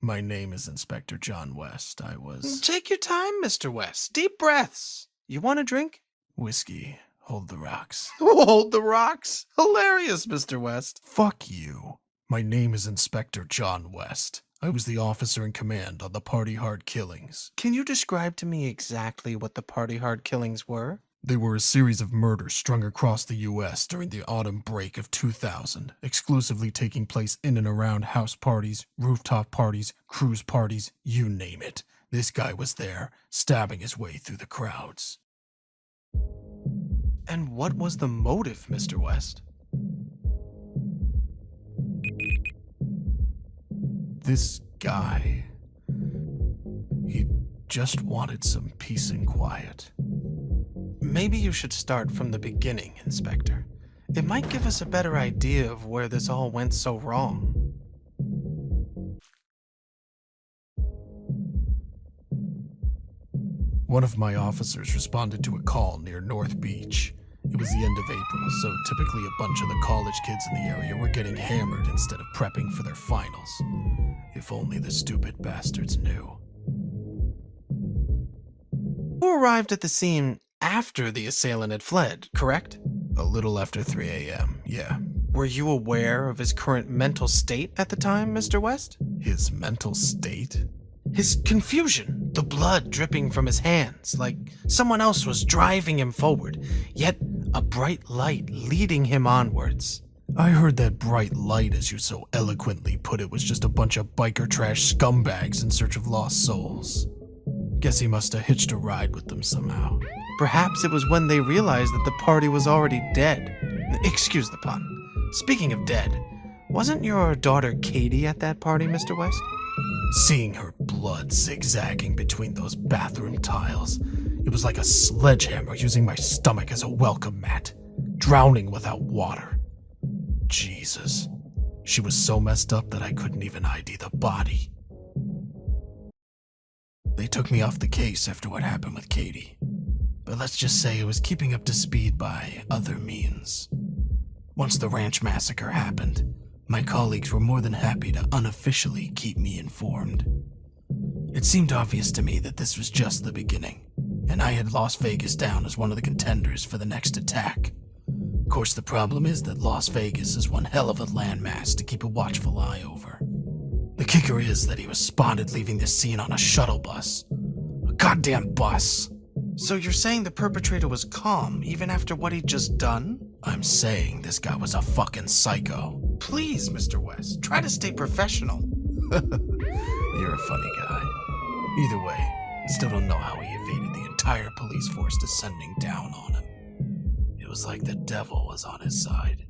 My name is Inspector John West. I was... Take your time, Mr. West. Deep breaths. You want a drink? Whiskey. Hold the rocks. Hold the rocks. Hilarious, Mr. West. Fuck you. My name is Inspector John West. I was the officer in command on the Party Hard killings. Can you describe to me exactly what the Party Hard killings were? They were a series of murders strung across the U.S. during the autumn break of 2000, exclusively taking place in and around house parties, rooftop parties, cruise parties, you name it. This guy was there, stabbing his way through the crowds. And what was the motive, Mr. West? This guy, he just wanted some peace and quiet. Maybe you should start from the beginning, Inspector. It might give us a better idea of where this all went so wrong. One of my officers responded to a call near North Beach. It was the end of April, so typically a bunch of the college kids in the area were getting hammered instead of prepping for their finals. If only the stupid bastards knew. You arrived at the scene after the assailant had fled, correct? A little after 3 a.m., yeah. Were you aware of his current mental state at the time, Mr. West? His mental state? His confusion, the blood dripping from his hands, like someone else was driving him forward, yet a bright light leading him onwards. I heard that bright light, as you so eloquently put it, was just a bunch of biker trash scumbags in search of lost souls. Guess he must have hitched a ride with them somehow. Perhaps it was when they realized that the party was already dead. Excuse the pun. Speaking of dead, wasn't your daughter Katie at that party, Mr. West? Seeing her blood zigzagging between those bathroom tiles, it was like a sledgehammer using my stomach as a welcome mat, drowning without water. Jesus. She was so messed up that I couldn't even ID the body. They took me off the case after what happened with Katie, but let's just say it was keeping up to speed by other means. Once the ranch massacre happened, my colleagues were more than happy to unofficially keep me informed. It seemed obvious to me that this was just the beginning, and I had Las Vegas down as one of the contenders for the next attack. Of course, the problem is that Las Vegas is one hell of a landmass to keep a watchful eye over. The kicker is that he was spotted leaving the scene on a shuttle bus. A goddamn bus! So you're saying the perpetrator was calm even after what he'd just done? I'm saying this guy was a fucking psycho. Please, Mr. West, try to stay professional. You're a funny guy. Either way, still don't know how he evaded the entire police force descending down on him. It was like the devil was on his side.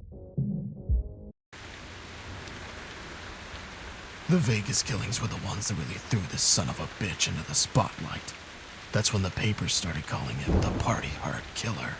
The Vegas killings were the ones that really threw this son of a bitch into the spotlight. That's when the papers started calling him the Party Hard Killer.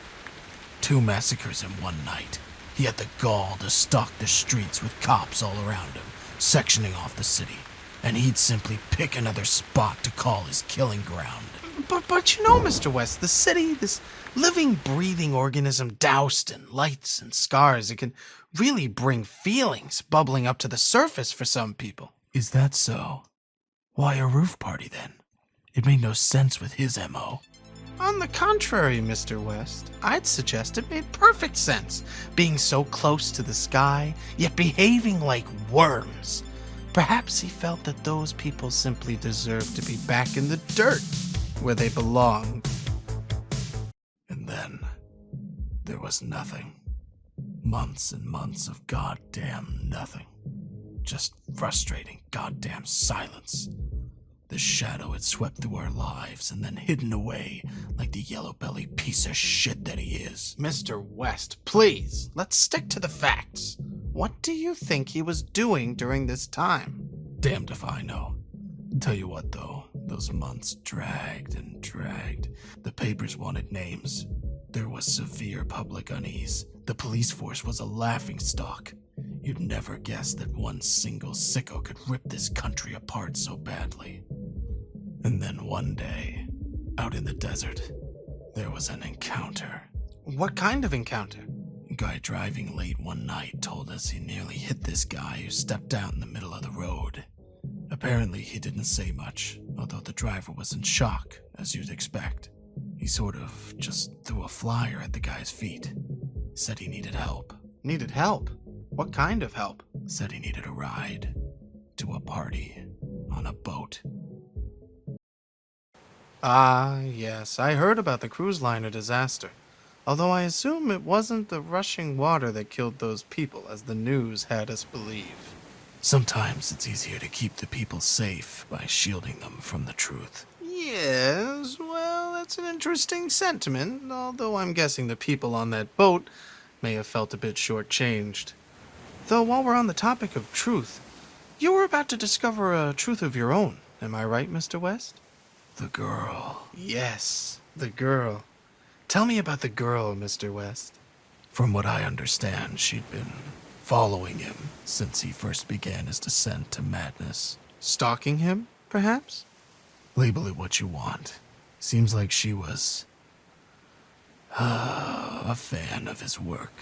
2 massacres in one night. He had the gall to stalk the streets with cops all around him, sectioning off the city, and he'd simply pick another spot to call his killing ground. But you know, Mr. West, the city, this living, breathing organism doused in lights and scars, it can really bring feelings bubbling up to the surface for some people. Is that so? Why a roof party then? It made no sense with his MO. On the contrary, Mr. West, I'd suggest it made perfect sense, being so close to the sky, yet behaving like worms. Perhaps he felt that those people simply deserved to be back in the dirt, where they belonged. And then, there was nothing. Months and months of goddamn nothing. Just frustrating goddamn silence. The shadow had swept through our lives and then hidden away like the yellow-bellied piece of shit that he is. Mr. West, please, let's stick to the facts. What do you think he was doing during this time? Damned if I know. Tell you what, though, those months dragged and dragged. The papers wanted names. There was severe public unease. The police force was a laughingstock. You'd never guess that one single sicko could rip this country apart so badly. And then one day, out in the desert, there was an encounter. What kind of encounter? A guy driving late one night told us he nearly hit this guy who stepped out in the middle of the road. Apparently, he didn't say much, although the driver was in shock, as you'd expect. He sort of just threw a flyer at the guy's feet. Said he needed help. Needed help? What kind of help? Said he needed a ride to a party on a boat. Ah, yes, I heard about the cruise liner disaster. Although I assume it wasn't the rushing water that killed those people, as the news had us believe. Sometimes it's easier to keep the people safe by shielding them from the truth. Yes, well, that's an interesting sentiment, although I'm guessing the people on that boat may have felt a bit shortchanged. Though while we're on the topic of truth, you were about to discover a truth of your own, am I right, Mr. West? The girl. Yes, the girl. Tell me about the girl, Mr. West. From what I understand, she'd been following him since he first began his descent to madness. Stalking him, perhaps? Label it what you want. Seems like she was a fan of his work.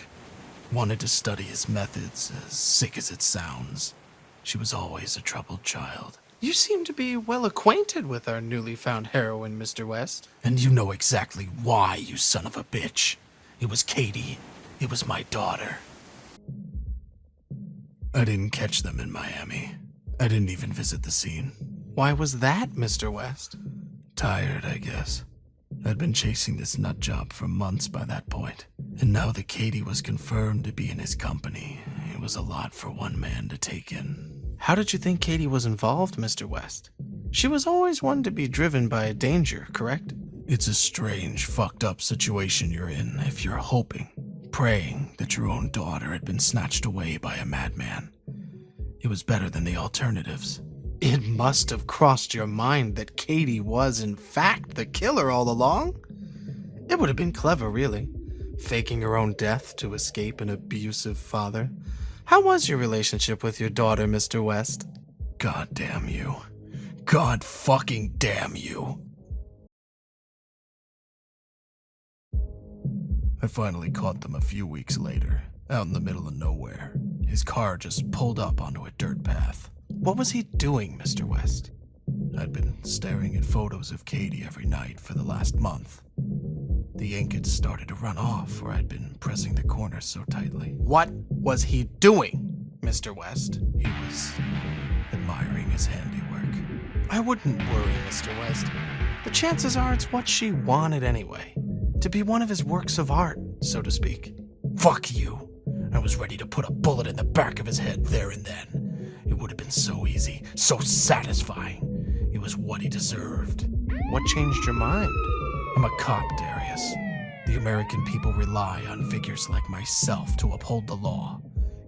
Wanted to study his methods, as sick as it sounds. She was always a troubled child. You seem to be well acquainted with our newly found heroine, Mr. West. And you know exactly why, you son of a bitch. It was Katie. It was my daughter. I didn't catch them in Miami. I didn't even visit the scene. Why was that, Mr. West? Tired, I guess. I'd been chasing this nut job for months by that point. And now that Katie was confirmed to be in his company, it was a lot for one man to take in. How did you think Katie was involved, Mr. West? She was always one to be driven by a danger, correct? It's a strange, fucked up situation you're in if you're hoping, praying that your own daughter had been snatched away by a madman. It was better than the alternatives. It must have crossed your mind that Katie was, in fact, the killer all along? It would have been clever, really, faking her own death to escape an abusive father. How was your relationship with your daughter, Mr. West? God damn you. God fucking damn you. I finally caught them a few weeks later, out in the middle of nowhere. His car just pulled up onto a dirt path. What was he doing, Mr. West? I'd been staring at photos of Katie every night for the last month. The ink had started to run off where I'd been pressing the corners so tightly. What was he doing, Mr. West? He was admiring his handiwork. I wouldn't worry, Mr. West. The chances are it's what she wanted anyway. To be one of his works of art, so to speak. Fuck you. I was ready to put a bullet in the back of his head there and then. It would have been so easy, so satisfying. It was what he deserved. What changed your mind? I'm a cop, Darius. The American people rely on figures like myself to uphold the law.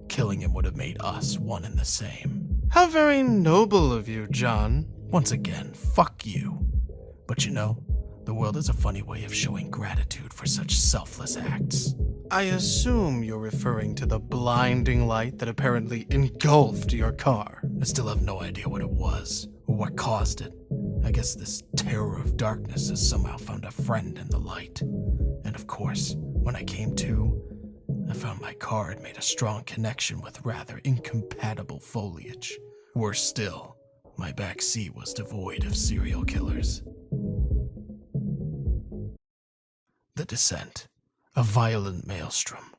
Killing him would have made us one and the same. How very noble of you, John. Once again, fuck you. But you know, the world has a funny way of showing gratitude for such selfless acts. I assume you're referring to the blinding light that apparently engulfed your car. I still have no idea what it was, or what caused it. I guess this terror of darkness has somehow found a friend in the light. And of course, when I came to, I found my car had made a strong connection with rather incompatible foliage. Worse still, my back seat was devoid of serial killers. The Descent. A violent maelstrom.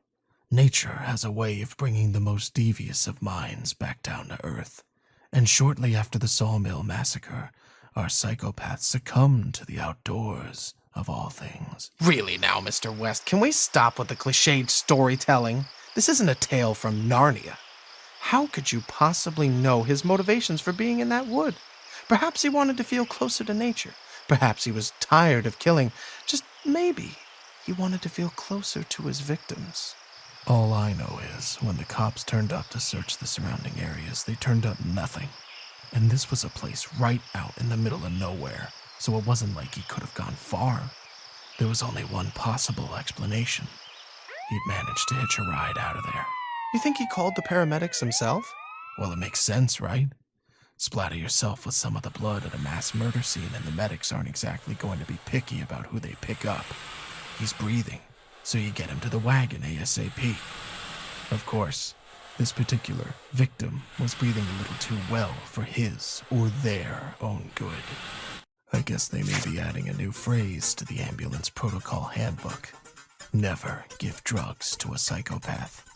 Nature has a way of bringing the most devious of minds back down to earth. And shortly after the Sawmill Massacre, our psychopaths succumbed to the outdoors, of all things. Really now, Mr. West, can we stop with the cliched storytelling? This isn't a tale from Narnia. How could you possibly know his motivations for being in that wood? Perhaps he wanted to feel closer to nature. Perhaps he was tired of killing. Just maybe he wanted to feel closer to his victims. All I know is, when the cops turned up to search the surrounding areas, they turned up nothing. And this was a place right out in the middle of nowhere, so it wasn't like he could have gone far. There was only one possible explanation. He'd managed to hitch a ride out of there. You think he called the paramedics himself? Well, it makes sense, right? Splatter yourself with some of the blood at a mass murder scene and the medics aren't exactly going to be picky about who they pick up. He's breathing, so you get him to the wagon ASAP. Of course, This particular victim was breathing a little too well for his or their own good. I guess they may be adding a new phrase to the ambulance protocol handbook. Never give drugs to a psychopath.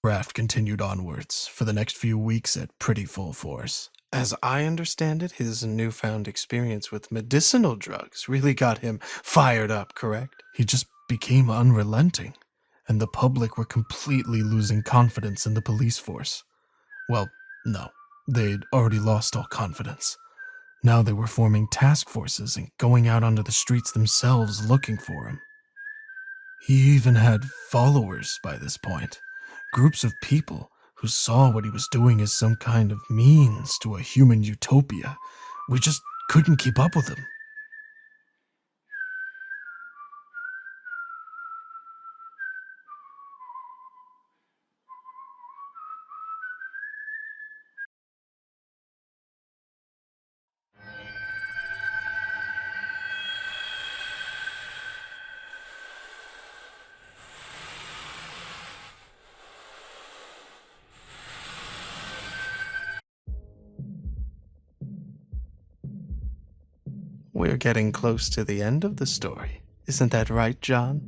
Raft continued onwards for the next few weeks at pretty full force. As I understand it, his newfound experience with medicinal drugs really got him fired up, correct? He just became unrelenting, and the public were completely losing confidence in the police force. Well, no, they'd already lost all confidence. Now they were forming task forces and going out onto the streets themselves looking for him. He even had followers by this point, groups of people who saw what he was doing as some kind of means to a human utopia. We just couldn't keep up with him. We're getting close to the end of the story. Isn't that right, John?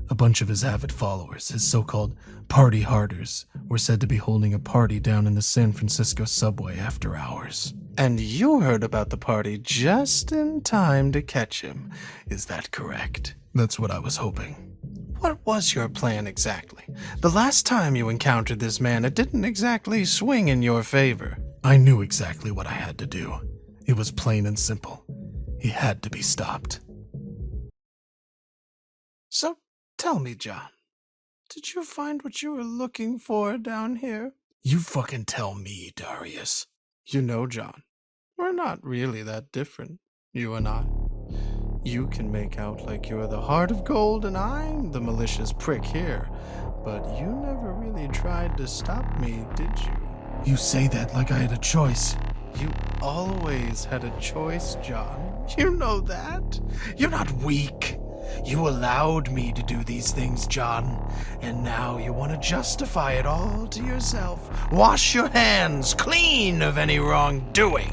A bunch of his avid followers, his so-called party harders, were said to be holding a party down in the San Francisco subway after hours. And you heard about the party just in time to catch him. Is that correct? That's what I was hoping. What was your plan exactly? The last time you encountered this man, it didn't exactly swing in your favor. I knew exactly what I had to do. It was plain and simple. He had to be stopped. So tell me, John, did you find what you were looking for down here? You fucking tell me, Darius. You know, John, we're not really that different, you and I. You can make out like you're the heart of gold and I'm the malicious prick here, but you never really tried to stop me, did you? You say that like I had a choice. You always had a choice, John. You know that. You're not weak. You allowed me to do these things, John, and now you want to justify it all to yourself. Wash your hands clean of any wrongdoing.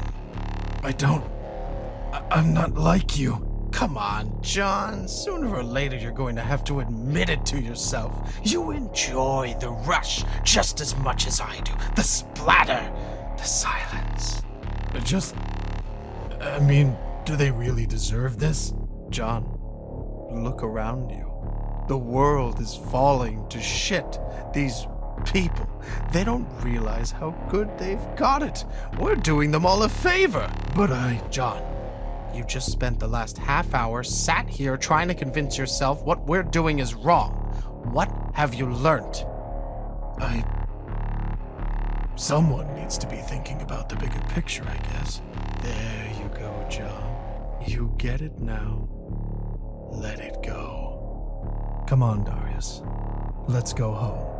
I'm not like you. Come on, John. Sooner or later you're going to have to admit it to yourself. You enjoy the rush just as much as I do. The splatter, the silence. Do they really deserve this? John, look around you. The world is falling to shit. These people, they don't realize how good they've got it. We're doing them all a favor. John, you just spent the last half hour sat here trying to convince yourself what we're doing is wrong. What have you learned? Someone needs to be thinking about the bigger picture, I guess. There you go, John. You get it now. Let it go. Come on, Darius. Let's go home.